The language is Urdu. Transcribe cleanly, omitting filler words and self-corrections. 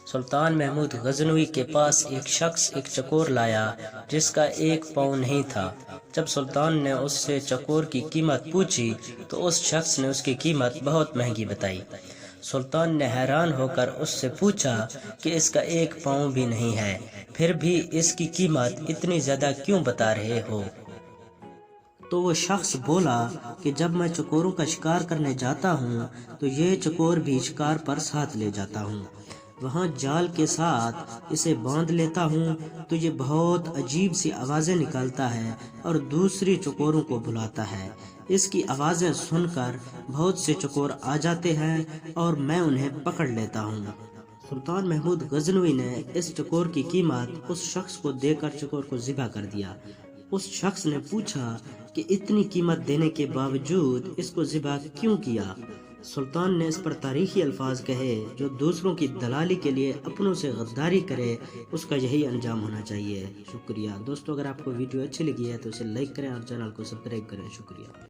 سلطان محمود غزنوی کے پاس ایک شخص ایک چکور لایا جس کا 1 پاؤں نہیں تھا۔ جب سلطان نے اس سے چکور کی قیمت پوچھی تو اس شخص نے اس کی قیمت بہت مہنگی بتائی۔ سلطان نے حیران ہو کر اس سے پوچھا کہ اس کا 1 پاؤں بھی نہیں ہے، پھر بھی اس کی قیمت اتنی زیادہ کیوں بتا رہے ہو؟ تو وہ شخص بولا کہ جب میں چکوروں کا شکار کرنے جاتا ہوں تو یہ چکور بھی شکار پر ساتھ لے جاتا ہوں، وہاں جال کے ساتھ اسے باندھ لیتا ہوں تو یہ بہت عجیب سی آوازیں نکالتا ہے اور دوسری چکوروں کو بلاتا ہے۔ اس کی آوازیں سن کر بہت سے چکور آ جاتے ہیں اور میں انہیں پکڑ لیتا ہوں۔ سلطان محمود غزنوی نے اس چکور کی قیمت اس شخص کو دے کر چکور کو ذبح کر دیا۔ اس شخص نے پوچھا کہ اتنی قیمت دینے کے باوجود اس کو ذبح کیوں کیا؟ سلطان نے اس پر تاریخی الفاظ کہے، جو دوسروں کی دلالی کے لیے اپنوں سے غداری کرے اس کا یہی انجام ہونا چاہیے۔ شکریہ دوستو، اگر آپ کو ویڈیو اچھی لگی ہے تو اسے لائک کریں اور چینل کو سبسکرائب کریں۔ شکریہ۔